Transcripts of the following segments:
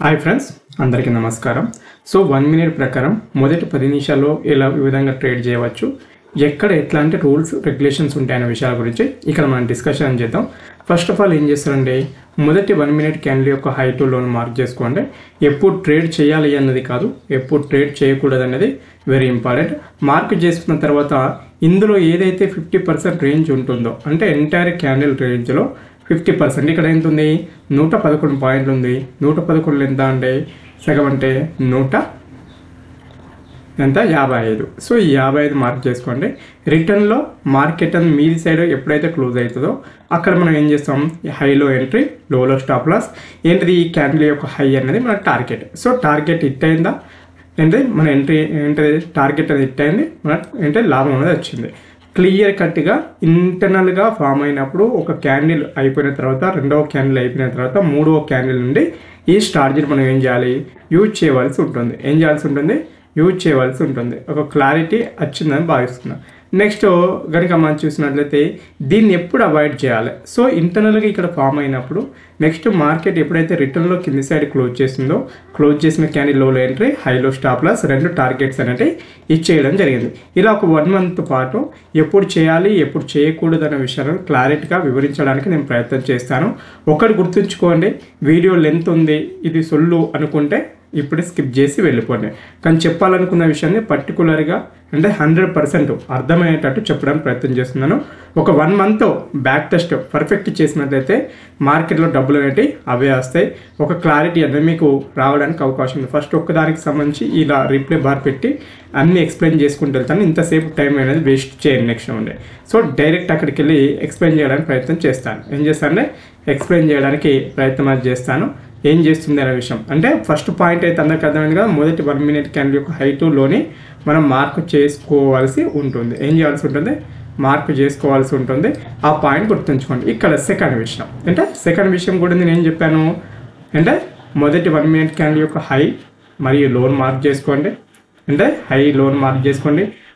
Hi friends, అందరికీ నమస్కారం. So 1 minute ప్రకారం మొదటి 10 నిమిషాల్లో ఎలా ఈ విధంగా ట్రేడ్ చేయవచ్చు, ఎక్కడ ఎట్లాంటి రూల్స్ రెగ్యులేషన్స్ ఉంటాయనే విషయాల గురించి ఇక్కడ మనం డిస్కషన్ చేద్దాం. ఫస్ట్ ఆఫ్ ఆల్ ఏం చేస్తారంటే, మొదటి 1 మినిట్ క్యాండిల్ యొక్క హై టు లోను మార్క్ చేసుకోండి. ఎప్పుడు ట్రేడ్ చేయాలి అన్నది కాదు, ఎప్పుడు ట్రేడ్ చేయకూడదు అనేది వెరీ ఇంపార్టెంట్. మార్క్ చేసుకున్న తర్వాత ఇందులో ఏదైతే 50% రేంజ్ ఉంటుందో, అంటే ఎంటైర్ క్యాండిల్ రేంజ్లో 50% ఇక్కడ ఎంత ఉంది, 111 పాయింట్లు ఉంది. 111 ఎంత అంటే సగం అంటే 55. సో ఈ 55 మార్క్ చేసుకోండి. రిటర్న్లో మార్కెట్ అని మీది సైడ్ ఎప్పుడైతే క్లోజ్ అవుతుందో అక్కడ మనం ఏం చేస్తాం, హైలో ఎంట్రీ, లోలో స్టాప్ లాస్. ఏంటిది, ఈ క్యాండిల్ యొక్క హై అనేది మన టార్గెట్. సో టార్గెట్ హిట్ అయిందా అంటే మన ఎంట్రీ ఏంటిది, టార్గెట్ అనేది హిట్ అయింది, మన అంటే లాభం అనేది వచ్చింది. క్లియర్ కట్గా ఇంటర్నల్గా ఫామ్ అయినప్పుడు ఒక క్యాండిల్ అయిపోయిన తర్వాత, రెండవ క్యాండిల్ అయిపోయిన తర్వాత, మూడవ క్యాండిల్ నుండి ఈ స్ట్రాటజీని మనం ఏం చేయాలి, యూజ్ చేయవలసి ఉంటుంది. యూజ్ చేయవలసి ఉంటుంది. ఒక క్లారిటీ వచ్చిందని భావిస్తున్నాను. నెక్స్ట్ కనుక మనం చూసినట్లయితే దీన్ని ఎప్పుడు అవాయిడ్ చేయాలి. సో ఇంటర్నల్గా ఇక్కడ ఫామ్ అయినప్పుడు నెక్స్ట్ మార్కెట్ ఎప్పుడైతే రిటర్న్లో కింది సైడ్ క్లోజ్ చేసిందో, క్లోజ్ చేసిన క్యాండిల్ లోలో ఎంట్రీ, హైలో స్టాప్ లాస్, 2 టార్గెట్స్ అనేవి ఇచ్చేయడం జరిగింది. ఇలా ఒక 1 మంత్ పాటు ఎప్పుడు చేయాలి, ఎప్పుడు చేయకూడదు అనే విషయాలను క్లారిటీగా వివరించడానికి నేను ప్రయత్నం చేస్తాను. ఒకటి గుర్తుంచుకోండి, వీడియో లెంత్ ఉంది, ఇది సొల్లు అనుకుంటే ఇప్పుడు స్కిప్ చేసి వెళ్ళిపోండి. కానీ చెప్పాలనుకున్న విషయాన్ని పర్టికులర్గా అంటే 100% అర్థమయ్యేటట్టు చెప్పడానికి ప్రయత్నం చేస్తున్నాను. ఒక 1 మంత్ బ్యాక్ టెస్ట్ పర్ఫెక్ట్ చేసినట్లయితే మార్కెట్లో డబ్బులు అనేవి అవే వస్తాయి. ఒక క్లారిటీ అనేది మీకు రావడానికి అవకాశం ఉంది. ఫస్ట్ ఒక్కదానికి సంబంధించి ఇలా రిప్లై బార్ పెట్టి అన్నీ ఎక్స్ప్లెయిన్ చేసుకుంటూ వెళ్తాను. ఇంతసేపు టైం అనేది వేస్ట్ చేయండి నెక్స్ట్ ఉండే. సో డైరెక్ట్ అక్కడికి వెళ్ళి ఎక్స్ప్లెయిన్ చేయడానికి ప్రయత్నం చేస్తాను. ఏం చేస్తానంటే ఎక్స్ప్లెయిన్ చేయడానికి ప్రయత్నం చేస్తాను. ఏం చేస్తుంది అనే విషయం అంటే ఫస్ట్ పాయింట్ అయితే అందరికీ అర్థమైంది కదా. మొదటి 1 మినిట్ క్యాండిల్ యొక్క హై టు లోని మనం మార్క్ చేసుకోవాల్సి ఉంటుంది. ఏం చేయాల్సి ఉంటుంది, మార్క్ చేసుకోవాల్సి ఉంటుంది. ఆ పాయింట్ గుర్తుంచుకోండి. ఇక్కడ సెకండ్ విషయం కూడా నేను ఏం చెప్పాను అంటే మొదటి 1 మినిట్ క్యాండిల్ యొక్క హై మరియు లోన్ మార్క్ చేసుకోండి.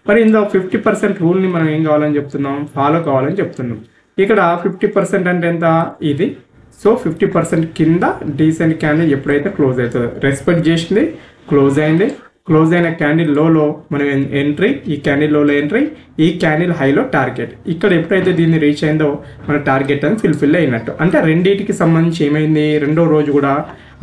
మరి ఇందులో 50% రూల్ని మనం ఏం కావాలని చెప్తున్నాం, ఫాలో కావాలని చెప్తున్నాం. ఇక్కడ 50% అంటే ఎంత, ఇది. సో 50% కింద డీసెంట్ క్యాండిల్ ఎప్పుడైతే క్లోజ్ అవుతుందో, రెస్పెక్ట్ చేసింది, క్లోజ్ అయిన క్యాండిల్ లోలో మనం ఎంట్రీ, ఈ క్యాండిల్ లోలో ఎంట్రీ, ఈ క్యాండిల్ హైలో టార్గెట్. ఇక్కడ ఎప్పుడైతే దీన్ని రీచ్ అయిందో మన టార్గెట్ అని ఫుల్ఫిల్ అయినట్టు. అంటే రెండింటికి సంబంధించి ఏమైంది, రెండో రోజు కూడా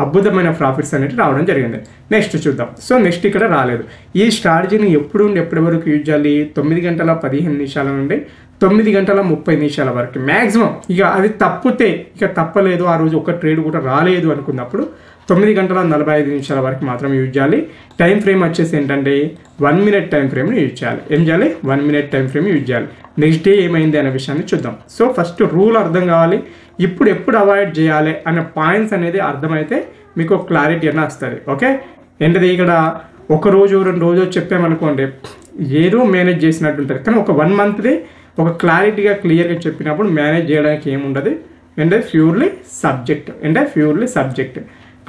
అద్భుతమైన ప్రాఫిట్స్ అనేవి రావడం జరిగింది. నెక్స్ట్ చూద్దాం. సో నెక్స్ట్ ఇక్కడ రాలేదు. ఈ స్ట్రాటజీని ఎప్పటి వరకు యూజ్ చేయాలి, 9:15 నుండి 9:30 వరకు మ్యాక్సిమం. ఇక అది తప్పితే ఇక తప్పలేదు, ఆ రోజు ఒక ట్రేడ్ కూడా రాలేదు అనుకున్నప్పుడు 9:45 వరకు మాత్రం యూజ్ చేయాలి. టైం ఫ్రేమ్ వచ్చేసి ఏంటంటే 1 మినిట్ టైం ఫ్రేమ్ని యూజ్ చేయాలి. ఏం చేయాలి, 1 మినిట్ టైం ఫ్రేమ్ యూజ్ చేయాలి. నెక్స్ట్ డే ఏమైంది అనే విషయాన్ని చూద్దాం. సో ఫస్ట్ రూల్ అర్థం కావాలి, ఎప్పుడు అవాయిడ్ చేయాలి అనే పాయింట్స్ అనేది అర్థమైతే మీకు ఒక క్లారిటీ అనేది వస్తుంది. ఓకే, ఏంటది, ఇక్కడ ఒక రోజు 2 రోజు చెప్పామనుకోండి ఏదో మేనేజ్ చేసినట్టు ఉంటుంది. కానీ ఒక 1 మంత్ది ఒక క్లారిటీగా క్లియర్గా చెప్పినప్పుడు మేనేజ్ చేయడానికి ఏముండదు. అంటే ప్యూర్లీ సబ్జెక్ట్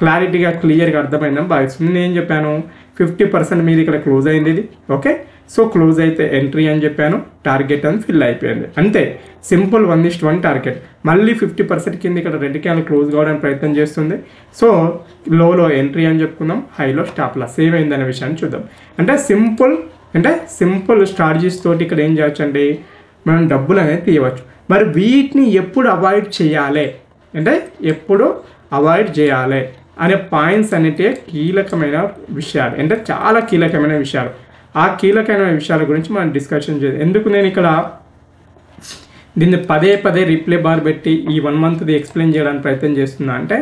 క్లారిటీగా క్లియర్గా అర్థమైందని భావిస్తుంది. నేను ఏం చెప్పాను, 50% మీది ఇక్కడ క్లోజ్ అయింది ఇది. ఓకే, సో క్లోజ్ అయితే ఎంట్రీ అని చెప్పాను, టార్గెట్ అని ఫిల్ అయిపోయింది. అంతే సింపుల్, 1:1 టార్గెట్. మళ్ళీ 50% కింద ఇక్కడ రెడ్ క్యాండిల్ క్లోజ్ కావడానికి ప్రయత్నం చేస్తుంది. సో లోలో ఎంట్రీ అని చెప్పుకుందాం, హైలో స్టాప్ లాస్. సేమ్ అయిందనే విషయాన్ని చూద్దాం. అంటే సింపుల్ స్ట్రాటజీస్ తోటి ఇక్కడ ఏం చేయొచ్చు అంటే మనం డబ్బులు అనేది తీయవచ్చు. మరి వీటిని ఎప్పుడు అవాయిడ్ చేయాలి అనే పాయింట్స్ అనేవి కీలకమైన విషయాలు, అంటే చాలా కీలకమైన విషయాలు. ఆ కీలకమైన విషయాల గురించి మనం డిస్కషన్ చేద్దాం. ఎందుకు నేను ఇక్కడ దీన్ని పదే రిప్లై బార్ పెట్టి ఈ 1 మంత్ది ఎక్స్ప్లెయిన్ చేయడానికి ప్రయత్నం చేస్తున్నా అంటే,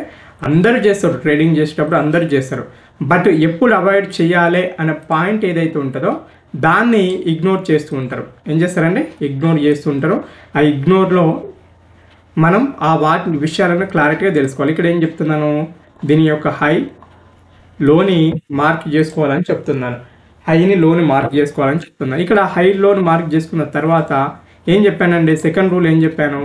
అందరూ చేస్తారు, ట్రేడింగ్ చేసేటప్పుడు అందరూ చేస్తారు. బట్ ఎప్పుడు అవాయిడ్ చేయాలి అనే పాయింట్ ఏదైతే ఉంటుందో దాన్ని ఇగ్నోర్ చేస్తూ ఉంటారు. ఏం చేస్తారంటే ఇగ్నోర్ చేస్తూ ఉంటారు. ఆ ఇగ్నోర్లో మనం ఆ వాటి విషయాలను క్లారిటీగా తెలుసుకోవాలి. ఇక్కడ ఏం చెప్తున్నాను, దీని యొక్క హై లోని మార్క్ చేసుకోవాలని చెప్తున్నాను. ఇక్కడ హై లోని మార్క్ చేసుకున్న తర్వాత ఏం చెప్పానండి, సెకండ్ రూల్ ఏం చెప్పాను,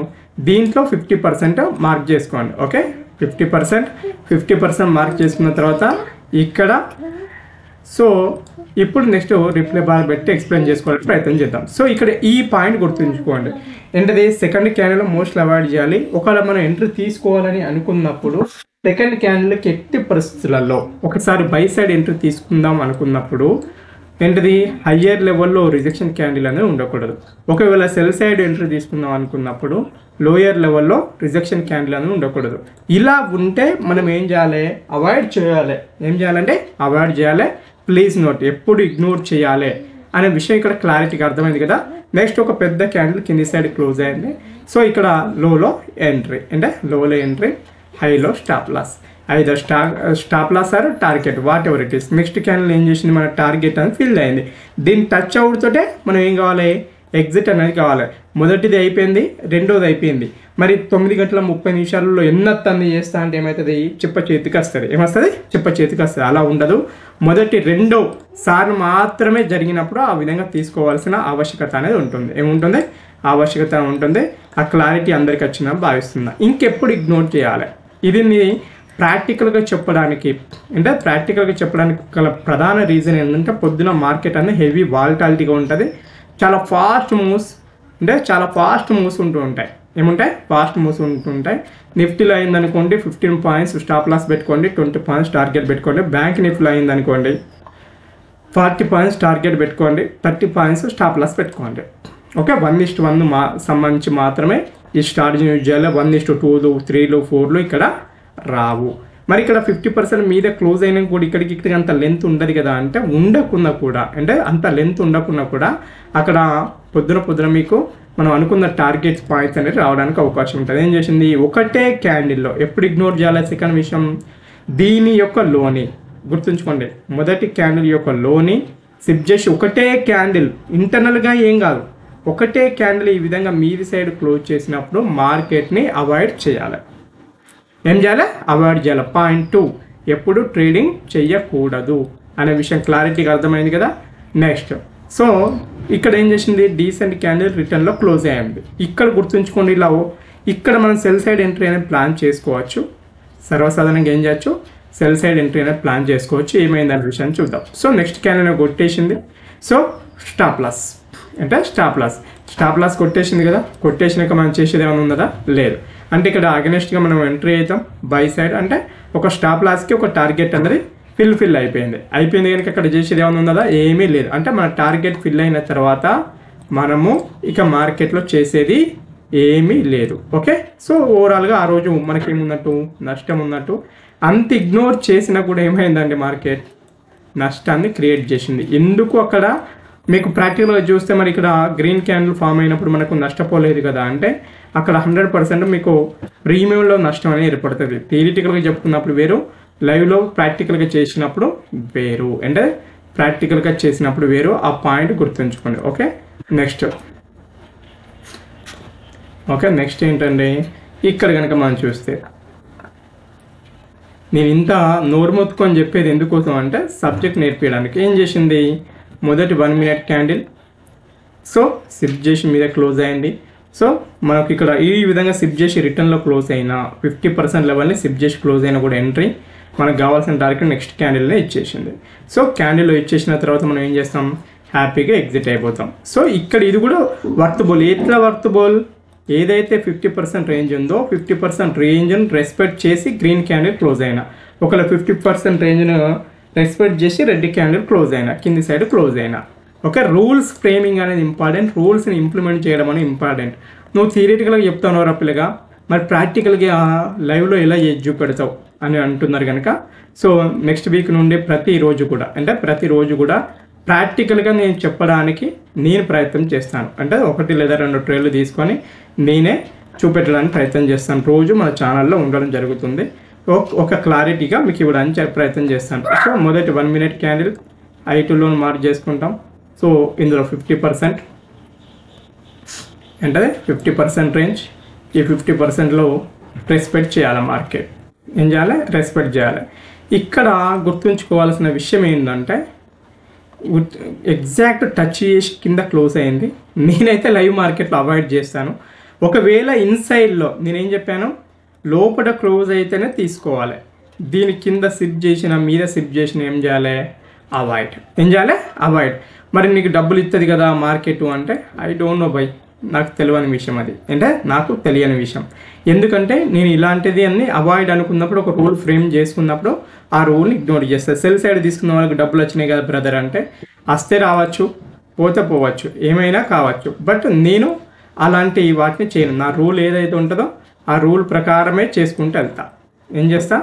దీంట్లో 50% మార్క్ చేసుకోండి. ఓకే, 50% మార్క్ చేసుకున్న తర్వాత ఇక్కడ సో ఇప్పుడు నెక్స్ట్ రిప్లై బార్ పెట్టి ఎక్స్ప్లెయిన్ చేసుకోవడానికి ప్రయత్నం చేద్దాం. సో ఇక్కడ ఈ పాయింట్ గుర్తుంచుకోండి. ఏంటది, సెకండ్ క్యాండిల్ మోస్ట్లీ అవాయిడ్ చేయాలి. ఒకవేళ మనం ఎంట్రీ తీసుకోవాలని అనుకున్నప్పుడు సెకండ్ క్యాండిల్కి ఎట్టి పరిస్థితులలో ఒకసారి బై సైడ్ ఎంట్రీ తీసుకుందాం అనుకున్నప్పుడు ఏంటిది హయ్యర్ లెవెల్లో రిజెక్షన్ క్యాండిల్ అనేది ఉండకూడదు. ఒకవేళ సెల్ సైడ్ ఎంట్రీ తీసుకుందాం అనుకున్నప్పుడు లోయర్ లెవెల్లో రిజెక్షన్ క్యాండిల్ అనేది ఉండకూడదు. ఇలా ఉంటే మనం ఏం చేయాలి, అవాయిడ్ చేయాలి. ఏం చేయాలంటే అవాయిడ్ చేయాలి. ప్లీజ్ నోట్, ఎప్పుడు ఇగ్నోర్ చేయాలి అనే విషయం ఇక్కడ క్లారిటీగా అర్థమైంది కదా. నెక్స్ట్ ఒక పెద్ద క్యాండిల్ కింది సైడ్ క్లోజ్ అయింది. సో ఇక్కడ లోలో ఎంట్రీ, అంటే లోలో ఎంట్రీ, హైలో stop loss, either stop loss or target, whatever it is. Next candle ఏం చేసింది, మన టార్గెట్ అనేది ఫిల్ అయింది. దీన్ని టచ్ అవుతోటే మనం ఏం కావాలి, ఎగ్జిట్ అనేది కావాలి. మొదటిది అయిపోయింది, రెండోది అయిపోయింది. మరి 9:30 ఎన్నత్తంది చేస్తా అంటే ఏమవుతుంది, చిప్ప చేతికి వస్తుంది. ఏమొస్తుంది, చిప్ప చేతికి వస్తుంది. అలా ఉండదు. మొదటి 2 సార్లు మాత్రమే జరిగినప్పుడు ఆ విధంగా తీసుకోవాల్సిన ఆవశ్యకత అనేది ఉంటుంది. ఏముంటుంది, ఆవశ్యకత ఉంటుంది. ఆ క్లారిటీ అందరికి వచ్చినా భావిస్తున్నా. ఇంకెప్పుడు ఇగ్నోర్ చేయాలి, ఇది ప్రాక్టికల్గా చెప్పడానికి, అంటే ప్రాక్టికల్గా చెప్పడానికి గల ప్రధాన రీజన్ ఏంటంటే పొద్దున మార్కెట్ అనేది హెవీ వాలటాలిటీగా ఉంటుంది. చాలా ఫాస్ట్ మూవ్స్, అంటే చాలా ఫాస్ట్ మూవ్స్ ఉంటూ ఉంటాయి. ఏముంటాయి, ఫాస్ట్ మూవ్స్ ఉంటుంటాయి. నిఫ్టీలో అయిందనుకోండి 15 పాయింట్స్ స్టాప్ లాస్ పెట్టుకోండి, 20 పాయింట్స్ టార్గెట్ పెట్టుకోండి. బ్యాంక్ నిఫ్టీలో అయిందనుకోండి 40 పాయింట్స్ టార్గెట్ పెట్టుకోండి, 30 పాయింట్స్ స్టాప్ లాస్ పెట్టుకోండి. ఓకే, 1:1 సంబంధించి మాత్రమే ఈ స్ట్రాటజీ యూజ్ చేయాలి. 1:2, 3, 4 ఇక్కడ రావు. మరి ఇక్కడ 50% మీద క్లోజ్ అయినా కూడా ఇక్కడికి అంత లెంత్ ఉండదు కదా, అంటే ఉండకున్నా కూడా, అంటే అంత లెంత్ ఉండకున్నా కూడా అక్కడ పొద్దున మీకు మనం అనుకున్న టార్గెట్స్ పాయింట్స్ అనేది రావడానికి అవకాశం ఉంటుంది. ఏం చేసింది, ఒకటే క్యాండిల్లో ఎప్పుడు ఇగ్నోర్ చేయాలి. సెకండ్ విషయం, దీని యొక్క లోని గుర్తుంచుకోండి, మొదటి క్యాండిల్ యొక్క లోని సిప్ చేసి ఒకటే క్యాండిల్, ఇంటర్నల్గా ఏం కాదు, ఒకటే క్యాండిల్ ఈ విధంగా మీది సైడ్ క్లోజ్ చేసినప్పుడు మార్కెట్ని అవాయిడ్ చేయాలి. ఏం చేయాలి, అవాయిడ్ చేయాలి. పాయింట్ 2, ఎప్పుడు ట్రేడింగ్ చెయ్యకూడదు అనే విషయం క్లారిటీగా అర్థమైంది కదా. నెక్స్ట్, సో ఇక్కడ ఏం చేసింది, డీసెంట్ క్యాండిల్ రిటర్న్లో క్లోజ్ అయ్యింది. ఇక్కడ గుర్తుంచుకోండి, ఇలా ఇక్కడ మనం సెల్ సైడ్ ఎంట్రీ అనేది ప్లాన్ చేసుకోవచ్చు. సర్వసాధారణంగా ఏం చేయొచ్చు, సెల్ సైడ్ ఎంట్రీ అనేది ప్లాన్ చేసుకోవచ్చు. ఏమైంది అనే విషయాన్ని చూద్దాం. సో నెక్స్ట్ క్యాండిల్ కొట్టేసింది. సో స్టాప్ లాస్, అంటే స్టాప్ లాస్ కొట్టేసింది కదా. కొట్టేసినాక మనం చేసేది ఏమైనా ఉన్నదా, లేదు. అంటే ఇక్కడ అగెనెస్ట్గా మనం ఎంట్రీ అవుతాం బై సైడ్, అంటే ఒక స్టాప్ లాస్కి ఒక టార్గెట్ అనేది ఫిల్ అయిపోయింది కనుక అక్కడ చేసేది ఏమైనా ఉన్నదా, ఏమీ లేదు. అంటే మన టార్గెట్ ఫిల్ అయిన తర్వాత మనము ఇక మార్కెట్లో చేసేది ఏమీ లేదు. ఓకే, సో ఓవరాల్గా ఆ రోజు మనకేమున్నట్టు, నష్టం ఉన్నట్టు. అంత ఇగ్నోర్ చేసినా కూడా ఏమైందండి, మార్కెట్ నష్టాన్ని క్రియేట్ చేసింది. ఎందుకు అక్కడ మీకు ప్రాక్టికల్గా చూస్తే మరి ఇక్కడ గ్రీన్ క్యాండిల్ ఫామ్ అయినప్పుడు మనకు నష్టపోలేదు కదా, అంటే అక్కడ 100% మీకు ప్రీమియంలో నష్టం అనేది ఏర్పడుతుంది. థియరిటికల్గా చెప్పుకున్నప్పుడు వేరు, లైవ్లో ప్రాక్టికల్గా చేసినప్పుడు వేరు, అంటే ప్రాక్టికల్గా చేసినప్పుడు వేరు. ఆ పాయింట్ గుర్తుంచుకోండి. నెక్స్ట్ ఏంటండి, ఇక్కడ కనుక మనం చూస్తే నేను ఇంత నోరు మొత్తుకొని చెప్పేది ఎందుకోసం అంటే సబ్జెక్ట్ నేర్పించడానికి. ఏం చేసింది, మొదటి 1 మినిట్ క్యాండిల్, సో సిప్ చేసి మీద క్లోజ్ అయ్యింది. సో మనకి ఇక్కడ ఈ విధంగా సిప్ చేసి రిటర్న్లో క్లోజ్ అయినా 50% లెవెల్ని సిప్ చేసి క్లోజ్ అయినా కూడా ఎంట్రీ మనకు కావాల్సిన టార్గెట్ నెక్స్ట్ క్యాండిల్నే ఇచ్చేసింది. సో క్యాండిల్లో ఇచ్చేసిన తర్వాత మనం ఏం చేస్తాం, హ్యాపీగా ఎగ్జిట్ అయిపోతాం. సో ఇక్కడ ఇది కూడా వర్తబుల్. ఎట్లా వర్తబుల్, ఏదైతే 50% రేంజ్ ఉందో 50% రేంజ్ను రెస్పెక్ట్ చేసి గ్రీన్ క్యాండిల్ క్లోజ్ అయినా, ఒకవేళ 50% రేంజ్ను రెస్పెక్ట్ చేసి రెడ్ క్యాండిల్ క్లోజ్ అయినా, కింది సైడ్ క్లోజ్ అయినా. ఓకే, రూల్స్ ఫ్రేమింగ్ అనేది ఇంపార్టెంట్, రూల్స్ని ఇంప్లిమెంట్ చేయడం అనేది ఇంపార్టెంట్. నువ్వు థియరిటికల్గా చెప్తావు రప్పిల్గా, మరి ప్రాక్టికల్గా లైవ్లో ఎలా చూపెడతావు అని అంటున్నారు కనుక, సో నెక్స్ట్ వీక్ నుండి ప్రతిరోజు కూడా ప్రాక్టికల్గా నేను చెప్పడానికి నేను ప్రయత్నం చేస్తాను. అంటే 1 లేదా 2 ట్రేలు తీసుకొని నేనే చూపెట్టడానికి ప్రయత్నం చేస్తాను. రోజు మన ఛానల్లో ఉండడం జరుగుతుంది. ఒక క్లారిటీగా మీకు ఇవ్వడానికి ప్రయత్నం చేస్తాను. సో మొదటి 1 మినిట్ క్యాండిల్ I2లో మార్క్ చేసుకుంటాం. సో ఇందులో 50% అంటే 50% రేంజ్, ఈ 50%లో రెస్పెక్ట్ చేయాలి. మార్కెట్ ఏం చేయాలి, రెస్పెక్ట్ చేయాలి. ఇక్కడ గుర్తుంచుకోవాల్సిన విషయం ఏంటంటే ఎగ్జాక్ట్ టచ్ చేసి కింద క్లోజ్ అయింది. నేనైతే లైవ్ మార్కెట్లో అవాయిడ్ చేస్తాను. ఒకవేళ ఇన్సైడ్లో నేనేం చెప్పాను, లోపల క్లోజ్ అయితేనే తీసుకోవాలి. దీని కింద సిప్ చేసిన మీద సిప్ చేసిన ఏం చేయాలి, అవాయిడ్. ఏం చేయాలి, అవాయిడ్. మరి నీకు డబ్బులు ఇస్తుంది కదా మార్కెట్ అంటే, ఐ డోంట్ నో బై, నాకు తెలియని విషయం, అది అంటే నాకు తెలియని విషయం. ఎందుకంటే నేను ఇలాంటిది అన్ని అవాయిడ్ అనుకున్నప్పుడు ఒక రూల్ ఫ్రేమ్ చేసుకున్నప్పుడు ఆ రూల్ని ఇగ్నోర్ చేస్తాను. సెల్ సైడ్ తీసుకున్న వాళ్ళకి డబ్బులు వచ్చినాయి కదా బ్రదర్ అంటే వస్తే రావచ్చు, పోతే పోవచ్చు, ఏమైనా కావచ్చు. బట్ నేను అలాంటి వాటిని చేయను. నా రూల్ ఏదైతే ఉంటుందో ఆ రూల్ ప్రకారమే చేసుకుంటూ వెళ్తా. ఏం చేస్తా?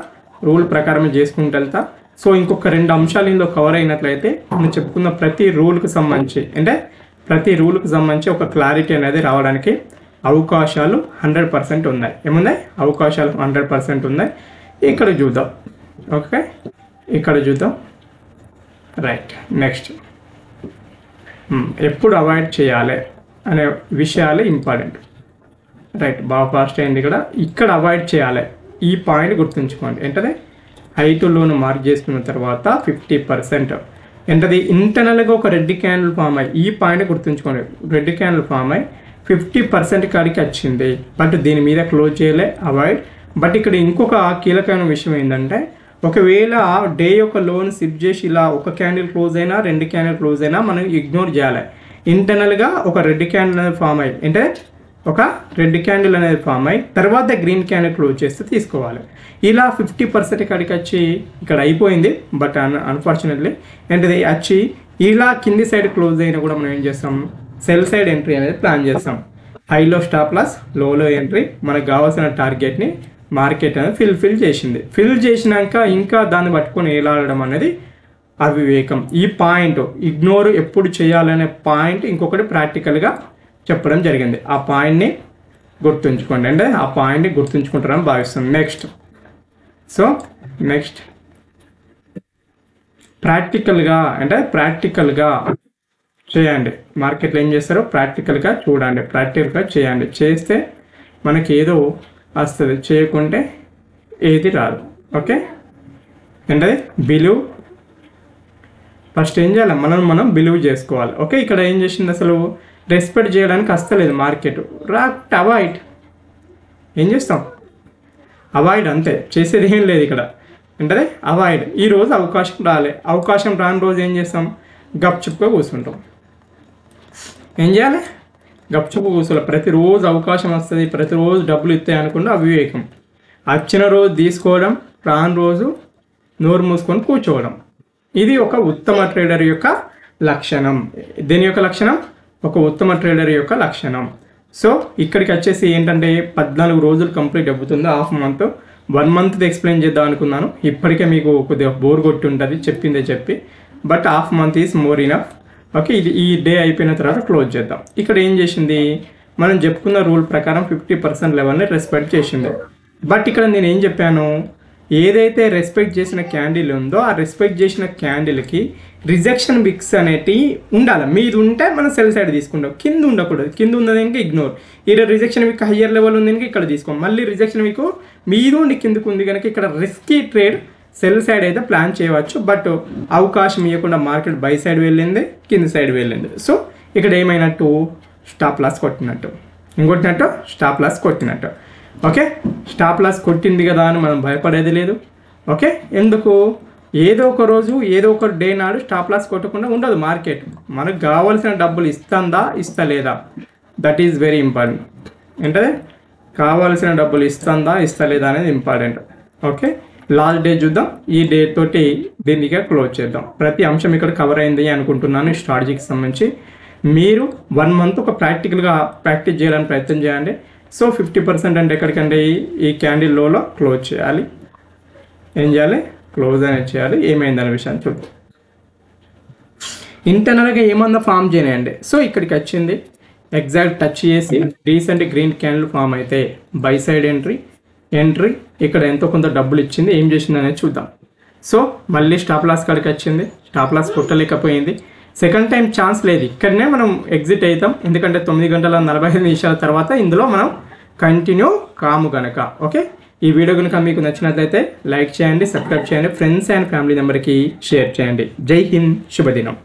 రూల్ ప్రకారమే చేసుకుంటూ వెళ్తా. సో ఇంకొక 2 అంశాలు ఇందులో కవర్ అయినట్లయితే మనం చెప్పుకున్న ప్రతి రూల్కి సంబంధించి ఒక క్లారిటీ అనేది రావడానికి అవకాశాలు 100% ఉన్నాయి. ఏమున్నాయి? అవకాశాలు 100% ఉన్నాయి. ఇక్కడ చూద్దాం. ఓకే, ఇక్కడ చూద్దాం. రైట్, నెక్స్ట్ ఎప్పుడు అవాయిడ్ చేయాలి అనే విషయాలు ఇంపార్టెంట్. రైట్, బాగా ఫాస్ట్ అయింది. ఇక్కడ అవాయిడ్ చేయాలి, ఈ పాయింట్ గుర్తుంచుకోండి. ఏంటది? హై టు లోను మార్క్ చేసుకున్న తర్వాత 50% ఏంటది? ఇంటర్నల్గా ఒక రెడ్ క్యాండిల్ ఫామ్ అయ్యి, ఈ పాయింట్ గుర్తుంచుకోండి, రెడ్ క్యాండిల్ ఫామ్ అయ్యి 50% కాడికి వచ్చింది. బట్ దీని మీద క్లోజ్ చేయలే, అవాయిడ్. బట్ ఇక్కడ ఇంకొక కీలకమైన విషయం ఏంటంటే ఒకవేళ డే యొక్క లోన్ సిప్ చేసి ఇలా ఒక క్యాండిల్ క్లోజ్ అయినా 2 క్యాండిల్ క్లోజ్ అయినా మనం ఇగ్నోర్ చేయాలి. ఇంటర్నల్గా ఒక రెడ్ క్యాండిల్ అనేది ఫామ్ అయ్యి, అంటే ఒక రెడ్ క్యాండిల్ అనేది ఫామ్ అయ్యి తర్వాత గ్రీన్ క్యాండిల్ క్లోజ్ చేస్తే తీసుకోవాలి. ఇలా 50% కాడికి వచ్చి ఇక్కడ అయిపోయింది. బట్ అన్ఫార్చునేట్లీ ఏంటిది వచ్చి ఇలా కింది సైడ్ క్లోజ్ అయినా కూడా మనం ఏం చేస్తాం? సెల్ సైడ్ ఎంట్రీ అనేది ప్లాన్ చేస్తాం. హైలో స్టాప్ లాస్, లోలో ఎంట్రీ, మనకు కావాల్సిన టార్గెట్ని మార్కెట్ అనేది ఫిల్ చేసినాక ఇంకా దాన్ని పట్టుకొని ఏలాడడం అనేది అవివేకం. ఈ పాయింట్ ఇగ్నోర్ ఎప్పుడు చేయాలనే పాయింట్ ఇంకొకటి ప్రాక్టికల్గా చెప్పడం జరిగింది. ఆ పాయింట్ని గుర్తుంచుకోండి, అంటే ఆ పాయింట్ని గుర్తుంచుకుంటారని భావిస్తాను. నెక్స్ట్ ప్రాక్టికల్గా చేయండి. మార్కెట్లో ఏం చేస్తారో ప్రాక్టికల్గా చూడండి, ప్రాక్టికల్గా చేయండి. చేస్తే మనకి ఏదో వస్తుంది, చేయకుంటే ఏది రాదు. ఓకే, అంటే బిలీవ్, ఫస్ట్ ఏం చేయాలి? మనం బిలీవ్ చేసుకోవాలి. ఓకే, ఇక్కడ ఏం చేసింది? అసలు రెస్పెక్ట్ చేయడానికి వస్తలేదు మార్కెట్. అవాయిడ్. ఏం చేస్తాం? అవాయిడ్, అంతే, చేసేది ఏం లేదు ఇక్కడ. అంటే అవాయిడ్. ఈరోజు అవకాశం రాలే, అవకాశం రాని రోజు ఏం చేస్తాం? గప్చుప్గా కూర్చుంటాం. ఏం చేయాలి? గప్చుప్గా కూర్చోవాలి. ప్రతిరోజు అవకాశం వస్తుంది, ప్రతిరోజు డబ్బులు ఇస్తాయి అనుకుంటే అవివేకం. వచ్చిన రోజు తీసుకోవడం, రాని రోజు నోరు మూసుకొని కూర్చోవడం. ఇది ఒక ఉత్తమ ట్రేడర్ యొక్క లక్షణం. దీని యొక్క లక్షణం ఒక ఉత్తమ ట్రేడర్ యొక్క లక్షణం. సో ఇక్కడికి వచ్చేసి ఏంటంటే 14 రోజులు కంప్లీట్ అవుతుంది. హాఫ్ మంత్, 1 మంత్ ఎక్స్ప్లెయిన్ చేద్దాం అనుకున్నాను. ఇప్పటికే మీకు కొద్దిగా బోర్ కొట్టి ఉంటుంది చెప్పిందే చెప్పి. But half month is more enough. Okay, ఇది ఈ డే అయిపోయిన తర్వాత క్లోజ్ చేద్దాం. ఇక్కడ ఏం చేసింది? మనం చెప్పుకున్న రూల్ ప్రకారం 50% లెవెల్ని రెస్పెక్ట్ చేసింది. బట్ ఇక్కడ నేను ఏం చెప్పాను? ఏదైతే రెస్పెక్ట్ చేసిన క్యాండిల్ ఉందో ఆ రెస్పెక్ట్ చేసిన క్యాండిల్కి రిజెక్షన్ విక్స్ అనేటివి ఉండాలి. మీద ఉంటే మనం సెల్ సైడ్ తీసుకుంటాం, కింద ఉండకూడదు. కింద ఉన్నది ఇంకా ఇగ్నోర్. ఇక్కడ రిజెక్షన్ విక్ హయ్యర్ లెవెల్ ఉంది కనుక ఇక్కడ తీసుకోం. మళ్ళీ రిజెక్షన్ విక్ మీద ఉండి కిందకు ఉంది కనుక ఇక్కడ రిస్కీ ట్రేడ్ సెల్ సైడ్ అయితే ప్లాన్ చేయవచ్చు. బట్ అవకాశం ఇవ్వకుండా మార్కెట్ బై సైడ్ వెళ్ళింది, కింద సైడ్ వెళ్ళింది. సో ఇక్కడ ఏమైనట్టు? స్టాప్ లాస్ కొట్టినట్టు. ఇంకొట్టినట్టు స్టాప్ లాస్ కొట్టినట్టు. ఓకే, స్టాప్ లాస్ కొట్టింది కదా అని మనం భయపడేది లేదు. ఓకే, ఎందుకు? ఏదో ఒక రోజు ఏదో ఒక డే నాడు స్టాప్ లాస్ కొట్టకుండా ఉండదు మార్కెట్. మనకు కావాల్సిన డబ్బులు ఇస్తుందా, ఇస్తలేదా, దట్ ఈజ్ వెరీ ఇంపార్టెంట్. ఏంటది? కావాల్సిన డబ్బులు ఇస్తుందా, ఇస్తలేదా అనేది ఇంపార్టెంట్. ఓకే, లాస్ట్ డే చూద్దాం. ఈ డే తోటి దీనికి క్లోజ్ చేద్దాం. ప్రతి అంశం ఇక్కడ కవర్ అయింది అనుకుంటున్నాను. స్ట్రాటజీకి సంబంధించి మీరు 1 మంత్ ఒక ప్రాక్టికల్గా ప్రాక్టీస్ చేయాలని ప్రయత్నం చేయండి. సో 50% అంటే ఎక్కడికంటే ఈ క్యాండిల్ లోలో క్లోజ్ చేయాలి. ఏం చేయాలి? క్లోజ్ అనేది చేయాలి. ఏమైందనే విషయాన్ని చూద్దాం. ఇంటర్నల్గా ఏమన్నా ఫామ్ చేయనండి. సో ఇక్కడికి వచ్చింది, ఎగ్జాక్ట్ టచ్ చేసి రీసెంట్ గ్రీన్ క్యాండిల్ ఫామ్ అయితే బై సైడ్ ఎంట్రీ ఇక్కడ ఎంతో కొంత డబ్బులు ఇచ్చింది. ఏం చేసింది అనేది చూద్దాం. సో మళ్ళీ స్టాప్ లాస్ కాడికి వచ్చింది, స్టాప్ లాస్ కొట్టలేకపోయింది. సెకండ్ టైం ఛాన్స్ లేదు, ఇక్కడనే మనం ఎగ్జిట్ అవుతాం. ఎందుకంటే 9 గంటల 45 నిమిషాల తర్వాత ఇందులో మనం కంటిన్యూ కాము కనుక. ఓకే, ఈ వీడియో కనుక మీకు నచ్చినట్లయితే లైక్ చేయండి, సబ్స్క్రైబ్ చేయండి, ఫ్రెండ్స్ అండ్ ఫ్యామిలీ మెంబర్కి షేర్ చేయండి. జై హింద్, శుభదినం.